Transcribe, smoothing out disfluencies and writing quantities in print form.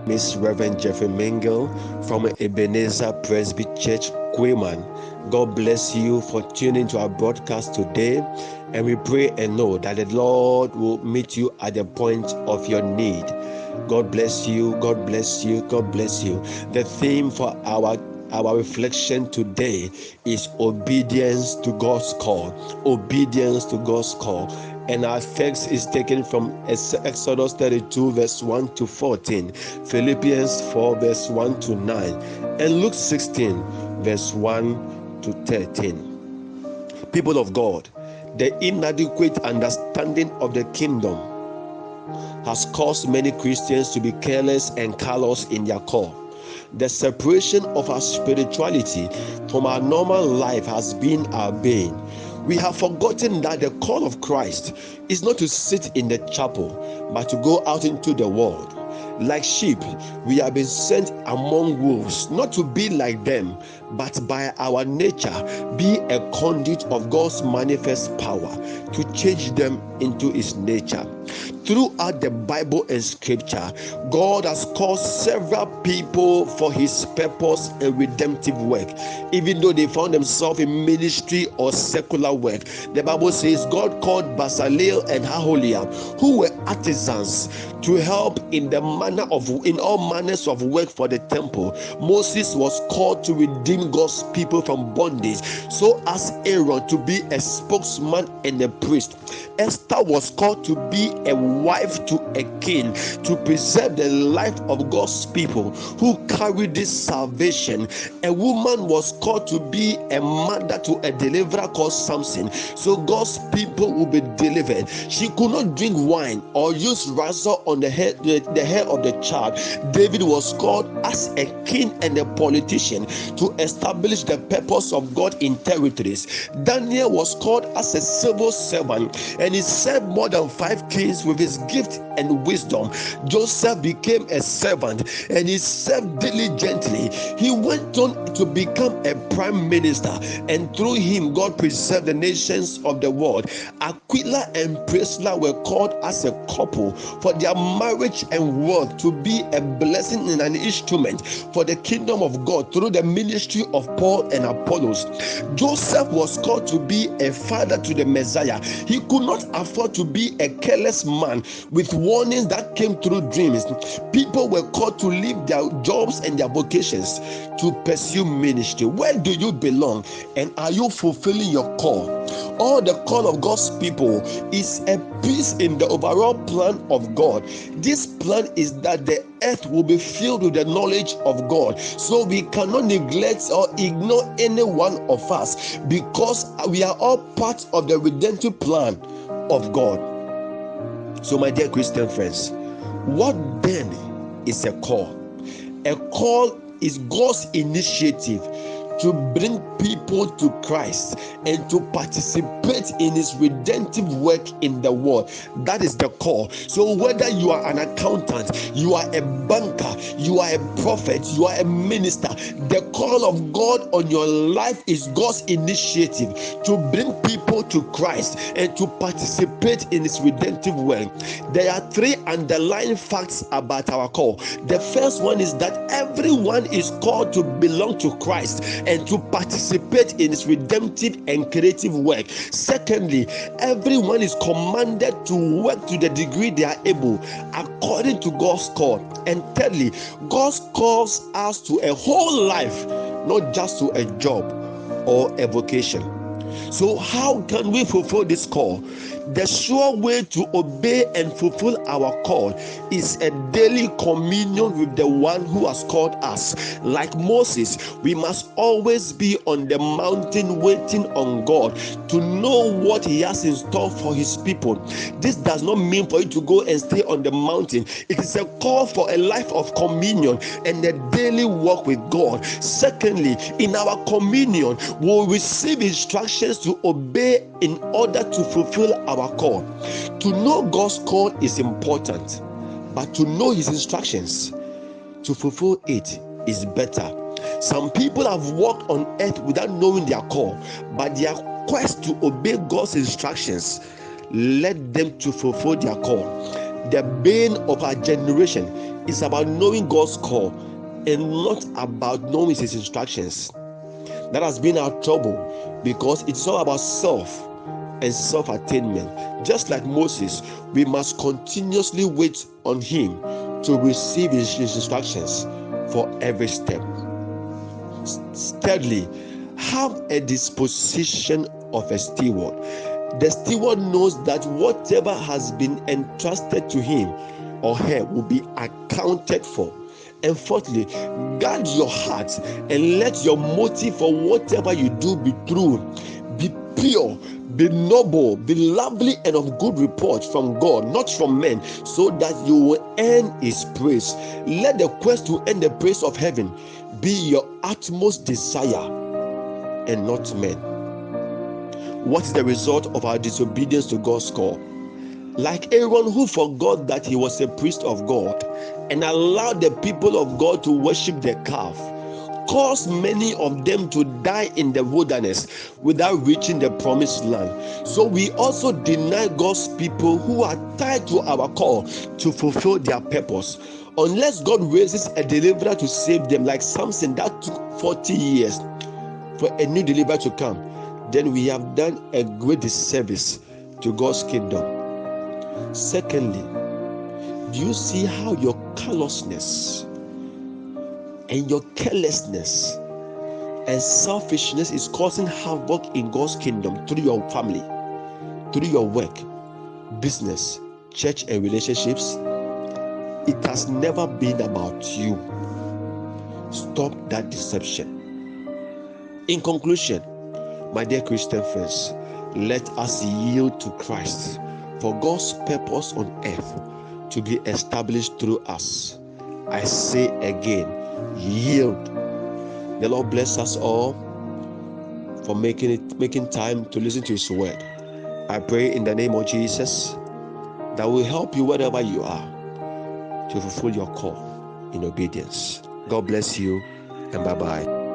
Miss Reverend Jeffrey Mingle from Ebenezer Presby Church, Quayman. God bless you for tuning to our broadcast today, and we pray and know that the Lord will meet you at the point of your need. God bless you, God bless you, God bless you. The theme for our reflection today is obedience to God's call. Obedience to God's call. And our text is taken from Exodus 32 verse 1 to 14, Philippians 4 verse 1 to 9, and Luke 16 verse 1 to 13. People of God, the inadequate understanding of the kingdom has caused many Christians to be careless and callous in their call. The separation of our spirituality from our normal life has been our bane. We have forgotten that the call of Christ is not to sit in the chapel, but to go out into the world. Like sheep, we have been sent among wolves, not to be like them, but by our nature be a conduit of God's manifest power to change them into His nature. Throughout the Bible and Scripture, God has called several people for His purpose and redemptive work, even though they found themselves in ministry or secular work. The Bible says God called Bezalel and Aholiab, who were artisans, to help in all manners of work for the temple. Moses was called to redeem God's people from bondage, so as Aaron to be a spokesman and a priest. Esther was called to be a wife to a king, to preserve the life of God's people who carried this salvation. A woman was called to be a mother to a deliverer called Samson, so God's people will be delivered. She could not drink wine or use razor on the hair of the child. David was called as a king and a politician to establish the purpose of God in territories. Daniel was called as a civil servant, and he served more than 5 kings with his gift and wisdom. Joseph became a servant, and he served diligently. He went on to become a prime minister, and through him God preserved the nations of the world. Aquila and Priscilla were called as a couple for their marriage and work to be a blessing and an instrument for the kingdom of God through the ministry of Paul and Apollos. Joseph was called to be a father to the Messiah. He could not afford to be a careless man with warnings that came through dreams. People were called to leave their jobs and their vocations to pursue ministry. Where do you belong, and are you fulfilling your call? All the call of God's people is a piece in the overall plan of God. This plan is that the earth will be filled with the knowledge of God, so we cannot neglect or ignore any one of us, because we are all part of the redemptive plan of God. So my dear Christian friends, what then is a call? A call is God's initiative to bring people to Christ and to participate in His redemptive work in the world. That is the call. So whether you are an accountant, you are a banker, you are a prophet, you are a minister, the call of God on your life is God's initiative to bring people to Christ and to participate in His redemptive work. There are 3 underlying facts about our call. The first one is that everyone is called to belong to Christ and to participate in His redemptive and creative work. Secondly, everyone is commanded to work to the degree they are able according to God's call. And thirdly, God calls us to a whole life, not just to a job or a vocation. So how can we fulfill this call? The sure way to obey and fulfill our call is a daily communion with the one who has called us. Like Moses, we must always be on the mountain waiting on God to know what He has in store for His people. This does not mean for you to go and stay on the mountain. It is a call for a life of communion and a daily walk with God. Secondly, in our communion, we will receive instructions to obey in order to fulfill our call. To know God's call is important, but to know His instructions to fulfill it is better. Some people have walked on earth without knowing their call, but their quest to obey God's instructions led them to fulfill their call. The bane of our generation It's about knowing God's call and not about knowing his instructions. That has been our trouble, because it's all about self and self-attainment. Just like Moses, we must continuously wait on him to receive his instructions for every step. Thirdly, have a disposition of a steward. The steward knows that whatever has been entrusted to him or her will be accounted for. And fourthly, guard your heart and let your motive for whatever you do be true, be pure, be noble, be lovely, and of good report from God, not from men, so that you will earn his praise. Let the quest to earn the praise of heaven be your utmost desire and not men. What is the result of our disobedience to God's call? Like Aaron, who forgot that he was a priest of God and allowed the people of God to worship the calf, caused many of them to die in the wilderness without reaching the promised land. So we also deny God's people who are tied to our call to fulfill their purpose. Unless God raises a deliverer to save them, like Samson, that took 40 years for a new deliverer to come, then we have done a great disservice to God's kingdom. Secondly, do you see how your callousness and your carelessness and selfishness is causing havoc in God's kingdom through your family, through your work, business, church, and relationships? It has never been about you. Stop that deception. In conclusion, my dear Christian friends, let us yield to Christ for God's purpose on earth to be established through us. I say again, yield. The Lord bless us all for making time to listen to his word. I pray in the name of Jesus that will help you wherever you are to fulfill your call in obedience. God bless you, and bye-bye.